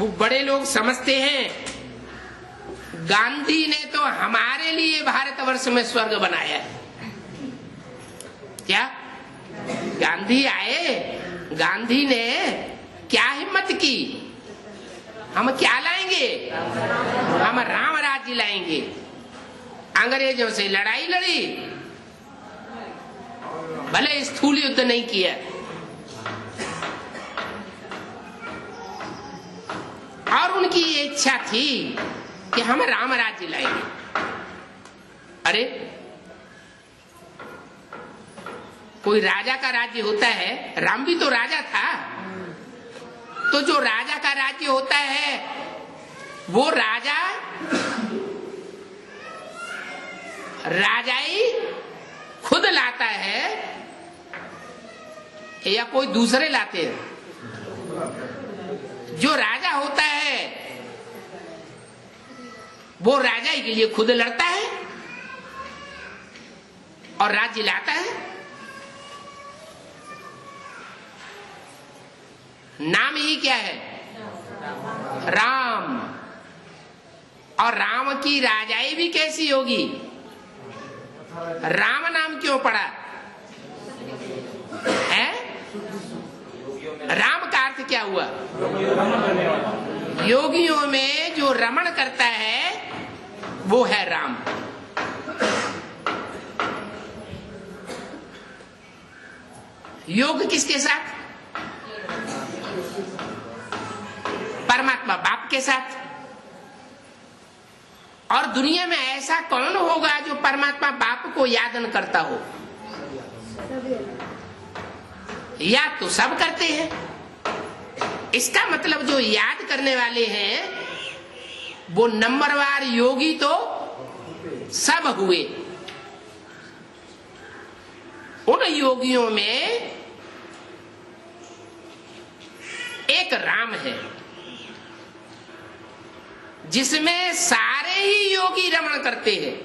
वो बड़े लोग समझते हैं गांधी ने तो हमारे लिए भारतवर्ष में स्वर्ग बनाया है। क्या गांधी आए, गांधी ने क्या हिम्मत की, हम क्या लाएंगे, हम राम राज्य लाएंगे। अंग्रेजों से लड़ाई लड़ी, भले स्थूल युद्ध नहीं किया, और उनकी ये इच्छा थी कि हम राम राज्य लाएंगे। अरे कोई राजा का राज्य होता है, राम भी तो राजा था, तो जो राजा का राज्य होता है वो राजा राजाई खुद लाता है या कोई दूसरे लाते हैं? जो राजा होता है वो राजा के लिए खुद लड़ता है और राज्य लाता है। नाम ही क्या है? राम। और राम की राजाई भी कैसी होगी? राम नाम क्यों पड़ा है? राम का अर्थ क्या हुआ? योगियों में जो रमण करता है वो है राम। योग किसके साथ? परमात्मा बाप के साथ। और दुनिया में ऐसा कौन होगा जो परमात्मा बाप को याद न करता हो? याद तो सब करते हैं। इसका मतलब जो याद करने वाले हैं वो नंबरवार योगी तो सब हुए। उन योगियों में एक राम है जिसमें सारे ही योगी रमण करते हैं।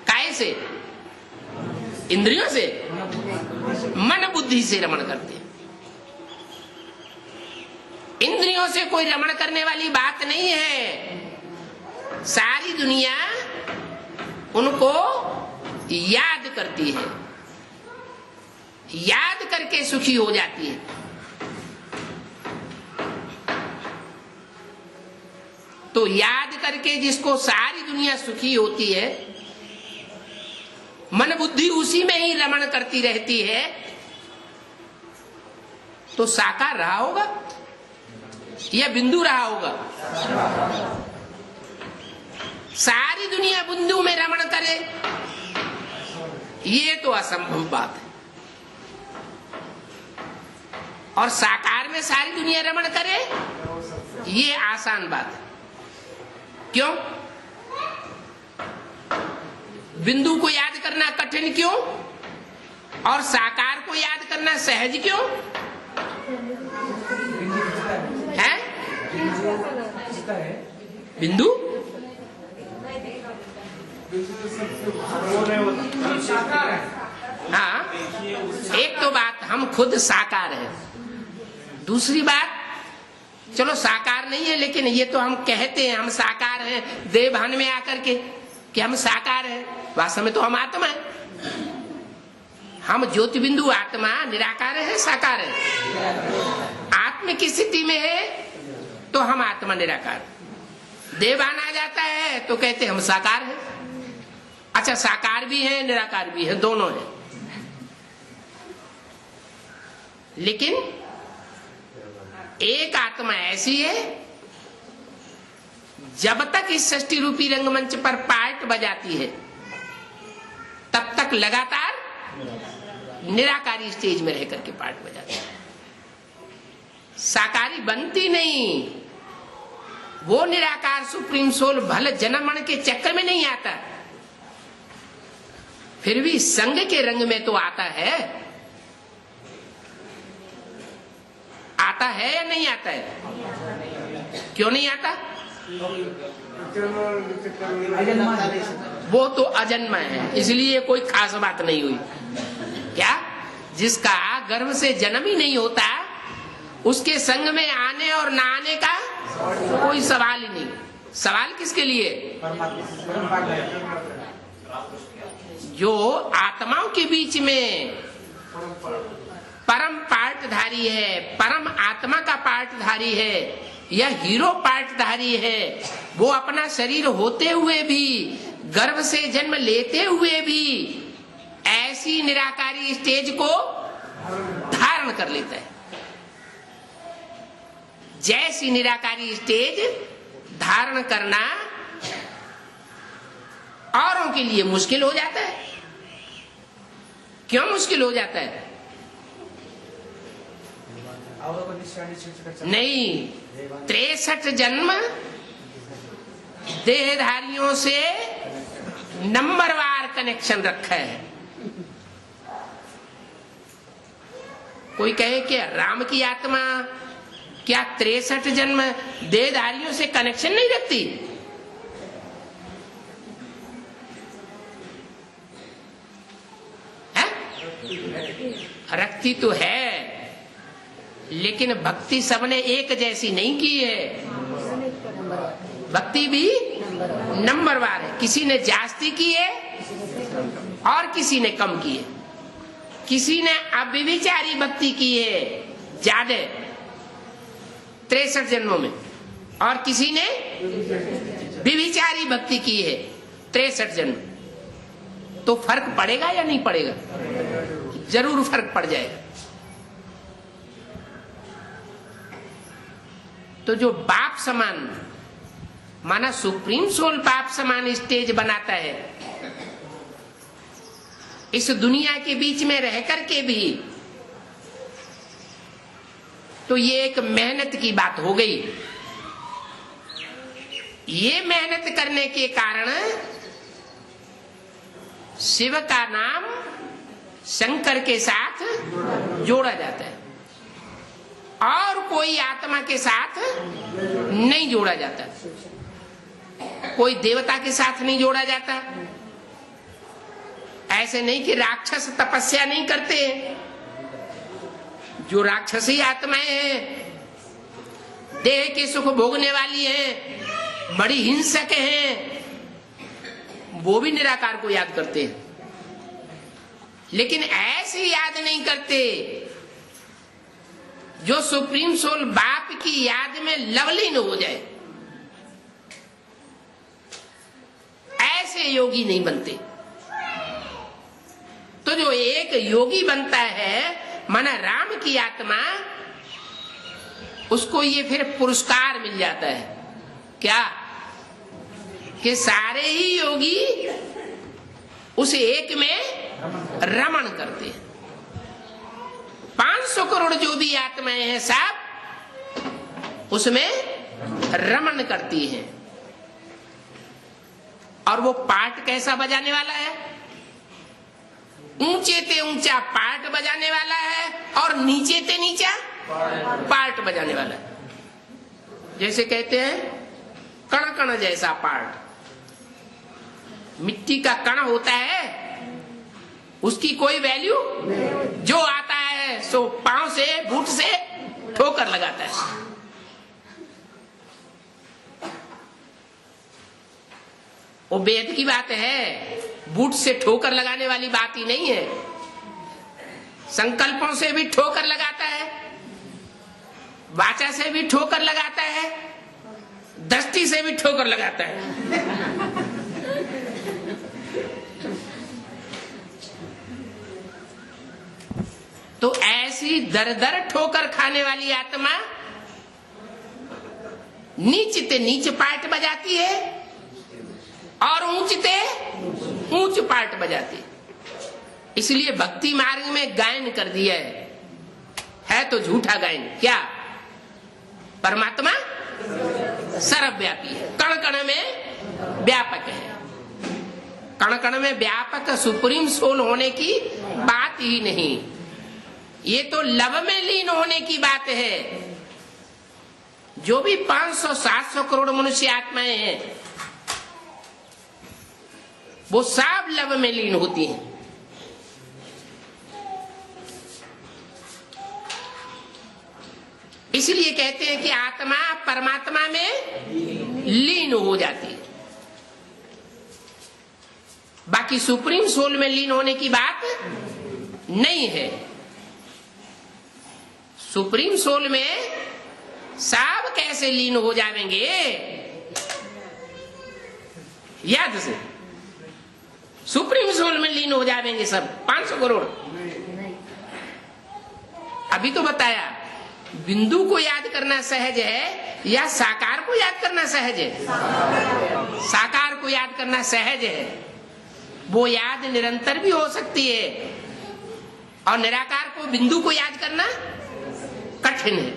काहे से? इंद्रियों से, मन बुद्धि से रमण करते हैं। इंद्रियों से कोई रमण करने वाली बात नहीं है। सारी दुनिया उनको याद करती है, याद करके सुखी हो जाती है। तो याद करके जिसको सारी दुनिया सुखी होती है, मन बुद्धि उसी में ही रमण करती रहती है, तो साकार रहा होगा या बिंदु रहा होगा? सारी दुनिया बिंदु में रमण करे ये तो असंभव बात है। और साकार में सारी दुनिया रमण करे ये आसान बात है। क्यों? बिंदु को याद करना कठिन क्यों और साकार को याद करना सहज क्यों है? बिंदु हाँ, एक तो बात हम खुद साकार है, दूसरी बात चलो साकार नहीं है लेकिन ये तो हम कहते हैं हम साकार हैं देह भान में आकर के कि हम साकार हैं, वास्तव में तो हम आत्मा है। हम ज्योति बिंदु आत्मा निराकार है साकार है। आत्म की स्थिति में है तो हम आत्मा निराकार, देवान आ जाता है तो कहते हम साकार है। अच्छा साकार भी है निराकार भी है, दोनों है। लेकिन एक आत्मा ऐसी है जब तक इस सृष्टि रूपी रंगमंच पर पार्ट बजाती है तब तक लगातार निराकारी स्टेज में रह करके पार्ट बजाती है, साकारी बनती नहीं। वो निराकार सुप्रीम सोल भले जन्म मरण के चक्कर में नहीं आता, फिर भी संग के रंग में तो आता है। आता है या नहीं आता है? क्यों नहीं आता? वो तो अजन्मा है, इसलिए कोई खास बात नहीं हुई। क्या? जिसका गर्भ से जन्म ही नहीं होता उसके संग में आने और ना आने का कोई सवाल ही नहीं। सवाल किसके लिए? जो आत्माओं के बीच में परम पार्टधारी है, परम आत्मा का पार्टधारी है या हीरो पार्टधारी है, वो अपना शरीर होते हुए भी, गर्भ से जन्म लेते हुए भी ऐसी निराकारी स्टेज को धारण कर लेता है। जैसी निराकारी स्टेज धारण करना औरों के लिए मुश्किल हो जाता है। क्यों मुश्किल हो जाता है? नहीं, 63 जन्म देहधारियों से नंबरवार कनेक्शन रखा है। कोई कहे कि राम की आत्मा क्या 63 जन्म देहधारियों से कनेक्शन नहीं रखती? रखती तो है, लेकिन भक्ति सबने एक जैसी नहीं की है। भक्ति भी नंबरवार है। किसी ने जास्ती की है और किसी ने कम की है। किसी ने अव्यभिचारी भक्ति की है ज्यादा 63 जन्मों में, और किसी ने व्यभिचारी भक्ति की है 63 जन्म। तो फर्क पड़ेगा या नहीं पड़ेगा? जरूर फर्क पड़ जाएगा। तो जो बाप समान, माना सुप्रीम सोल बाप समान स्टेज बनाता है, इस दुनिया के बीच में रह करके भी, तो ये एक मेहनत की बात हो गई। ये मेहनत करने के कारण शिव का नाम शंकर के साथ जोड़ा जाता है और कोई आत्मा के साथ नहीं जोड़ा जाता। कोई देवता के साथ नहीं जोड़ा जाता। ऐसे नहीं कि राक्षस तपस्या नहीं करते। जो राक्षसी आत्माएं हैं, देह के सुख भोगने वाली हैं, बड़ी हिंसक हैं, वो भी निराकार को याद करते हैं, लेकिन ऐसे याद नहीं करते जो सुप्रीम सोल बाप की याद में लवलीन हो जाए। ऐसे योगी नहीं बनते। तो जो एक योगी बनता है, माना राम की आत्मा, उसको ये फिर पुरस्कार मिल जाता है। क्या? कि सारे ही योगी उस एक में रमण करते हैं। 500 करोड़ जो भी आत्माएं हैं सब उसमें रमण करती हैं। और वो पार्ट कैसा बजाने वाला है? ऊंचे ते ऊंचा पार्ट बजाने वाला है और नीचे ते नीचा पार्ट बजाने वाला है। जैसे कहते हैं कण कण जैसा पार्ट। मिट्टी का कण होता है, उसकी कोई वैल्यू, जो आता है सो पांव से, बूट से ठोकर लगाता है। वो वेद की बात है, बूट से ठोकर लगाने वाली बात ही नहीं है। संकल्पों से भी ठोकर लगाता है, वाचा से भी ठोकर लगाता है, दृष्टि से भी ठोकर लगाता है। तो ऐसी दर दर ठोकर खाने वाली आत्मा नीचते नीच पार्ट बजाती है और ऊंचते ऊंच पार्ट बजाती है। इसलिए भक्ति मार्ग में गायन कर दिया है तो झूठा गायन। क्या? परमात्मा सर्वव्यापी है, कण कण में व्यापक है। कण कण में व्यापक सुप्रीम सोल होने की बात ही नहीं, ये तो लव में लीन होने की बात है। जो भी 500-700 करोड़ मनुष्य आत्माएं हैं, वो सब लव में लीन होती हैं। इसलिए कहते हैं कि आत्मा परमात्मा में लीन हो जाती है। बाकी सुप्रीम सोल में लीन होने की बात नहीं है। सुप्रीम सोल में सब कैसे लीन हो जाएंगे, याद से सुप्रीम सोल में लीन हो जाएंगे सब 500 करोड़। अभी तो बताया बिंदु को याद करना सहज है या साकार को याद करना सहज है? साकार को याद करना सहज है। वो याद निरंतर भी हो सकती है, और निराकार को बिंदु को याद करना कठिन है।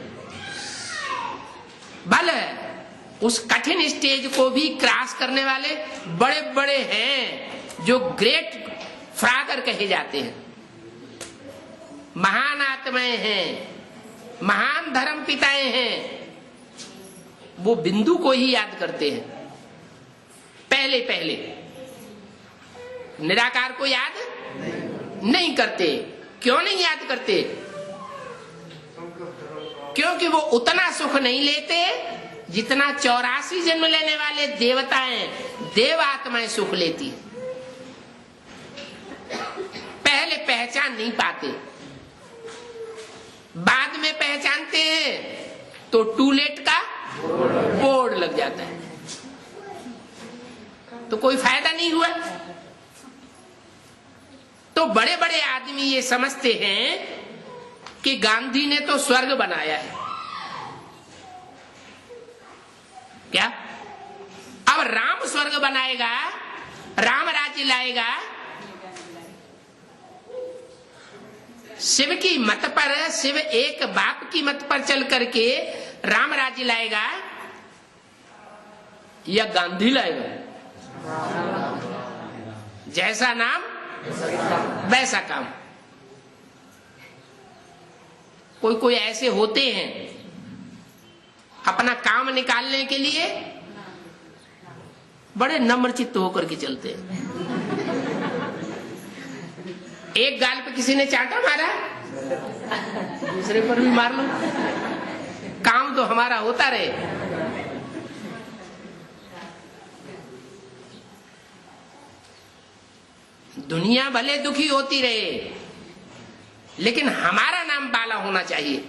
भले उस कठिन स्टेज को भी क्रॉस करने वाले बड़े बड़े हैं जो ग्रेट फ्रागर कहे जाते हैं, महान आत्माएं हैं, महान धर्म पिताएं हैं, वो बिंदु को ही याद करते हैं पहले पहले, निराकार को याद नहीं करते। क्यों नहीं याद करते? क्योंकि वो उतना सुख नहीं लेते जितना 84 जन्म लेने वाले देवताएं, देव आत्माएं सुख लेती है। पहले पहचान नहीं पाते, बाद में पहचानते हैं तो टूलेट का बोर्ड लग जाता है, तो कोई फायदा नहीं हुआ। तो बड़े बड़े आदमी ये समझते हैं कि गांधी ने तो स्वर्ग बनाया है। क्या अब राम स्वर्ग बनाएगा, राम राज्य लाएगा? शिव की मत पर, शिव एक बाप की मत पर चल करके राम राज्य लाएगा या गांधी लाएगा? जैसा नाम वैसा काम। कोई कोई ऐसे होते हैं अपना काम निकालने के लिए बड़े नम्र चित्त होकर के चलते हैं। एक गाल पे किसी ने चांटा मारा, दूसरे पर भी मार लो, काम तो हमारा होता रहे। दुनिया भले दुखी होती रहे, लेकिन हमारा नाम बाला होना चाहिए।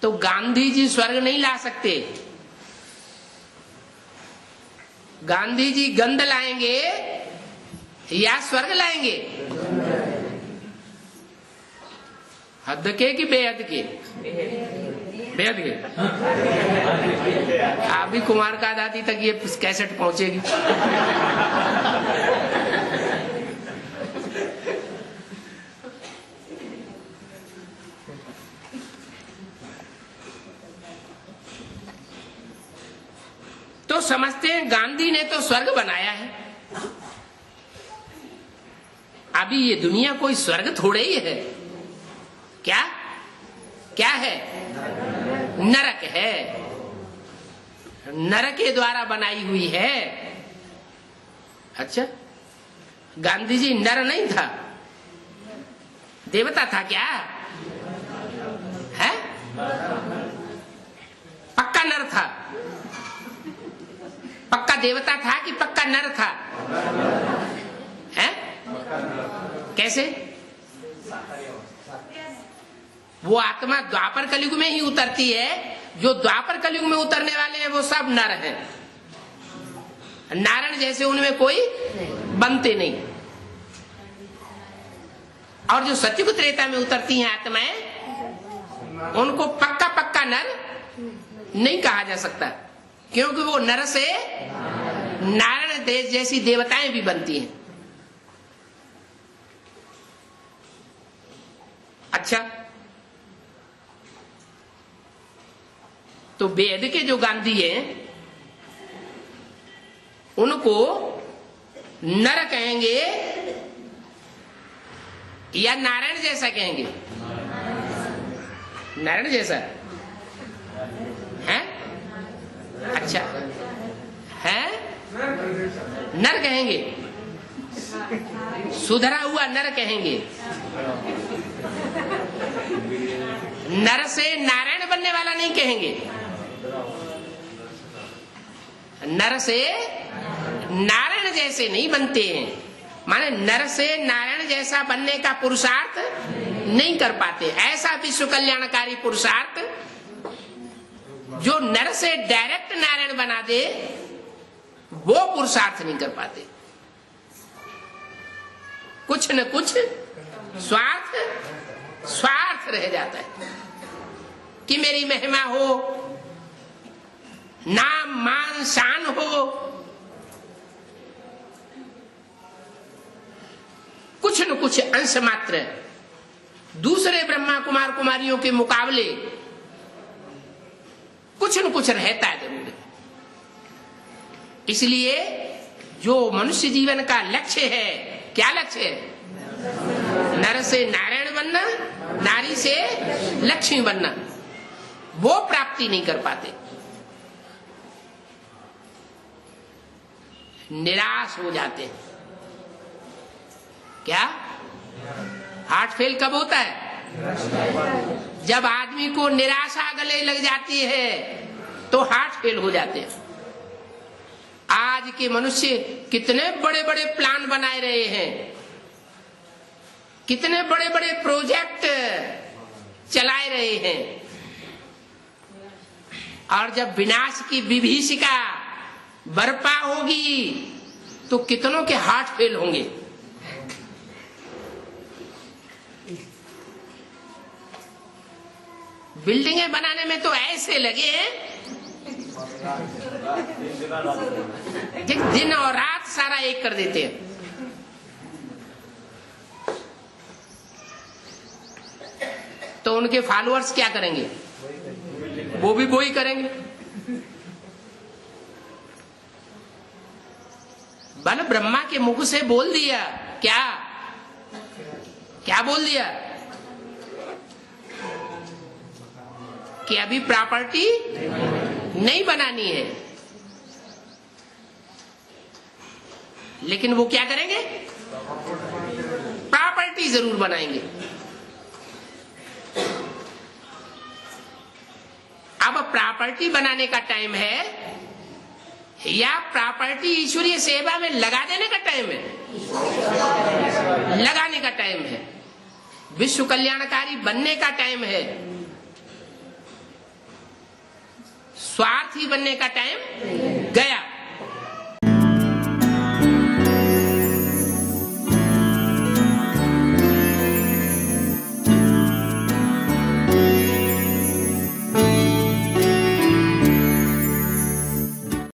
तो गांधी जी स्वर्ग नहीं ला सकते। गांधी जी गंध लाएंगे या स्वर्ग लाएंगे? हद के कि बेहद के? बेहद के। अभी कुमार का दादी तक ये कैसेट पहुंचेगी। तो समझते हैं गांधी ने तो स्वर्ग बनाया है। अभी ये दुनिया कोई स्वर्ग थोड़े ही है। क्या क्या है? नरक है, नरक के द्वारा बनाई हुई है। अच्छा, गांधी जी नर नहीं था, देवता था क्या है? पक्का नर था? पक्का देवता था कि पक्का नर था? है? कैसे? वो आत्मा द्वापर कलयुग में ही उतरती है। जो द्वापर कलयुग में उतरने वाले हैं वो सब नर हैं। नारायण जैसे उनमें कोई बनते नहीं। और जो सतयुग त्रेता में उतरती हैं आत्माएं, उनको पक्का पक्का नर नहीं कहा जा सकता, क्योंकि वो नर से नारायण देश जैसी देवताएं भी बनती हैं। अच्छा, तो वेद के जो गांधी हैं उनको नर कहेंगे या नारायण जैसा कहेंगे? नारायण जैसा है? अच्छा है, नर कहेंगे। सुधरा हुआ नर कहेंगे। नर से नारायण बनने वाला नहीं कहेंगे। नर से नारायण जैसे नहीं बनते हैं, माने नर से नारायण जैसा बनने का पुरुषार्थ नहीं कर पाते। ऐसा विश्व कल्याणकारी पुरुषार्थ जो नर से डायरेक्ट नारायण बना दे, वो पुरुषार्थ नहीं कर पाते। कुछ न कुछ स्वार्थ रह जाता है कि मेरी महिमा हो, नाम मान शान हो, कुछ न कुछ अंश मात्र दूसरे ब्रह्मा कुमार कुमारियों के मुकाबले कुछ न कुछ रहता है जरूर। इसलिए जो मनुष्य जीवन का लक्ष्य है, क्या लक्ष्य है? नर से नारायण बनना, नारी से लक्ष्मी बनना, वो प्राप्ति नहीं कर पाते, निराश हो जाते हैं। क्या हार्ट फेल कब होता है? जब आदमी को निराशा गले लग जाती है तो हार्ट फेल हो जाते हैं। आज के मनुष्य कितने बड़े बड़े प्लान बनाए रहे हैं, कितने बड़े बड़े प्रोजेक्ट चलाए रहे हैं, और जब विनाश की विभीषिका बरपा होगी तो कितनों के हार्ट फेल होंगे। बिल्डिंगें बनाने में तो ऐसे लगे हैं, दिन और रात सारा एक कर देते हैं। तो उनके फॉलोअर्स क्या करेंगे? वो भी वही करेंगे। बल ब्रह्मा के मुख से बोल दिया, क्या क्या बोल दिया कि अभी प्रॉपर्टी नहीं बनानी है, लेकिन वो क्या करेंगे? प्रॉपर्टी जरूर बनाएंगे। अब प्रॉपर्टी बनाने का टाइम है या प्रॉपर्टी ईश्वरीय सेवा में लगा देने का टाइम है? लगाने का टाइम है, विश्व कल्याणकारी बनने का टाइम है, स्वार्थी बनने का टाइम गया।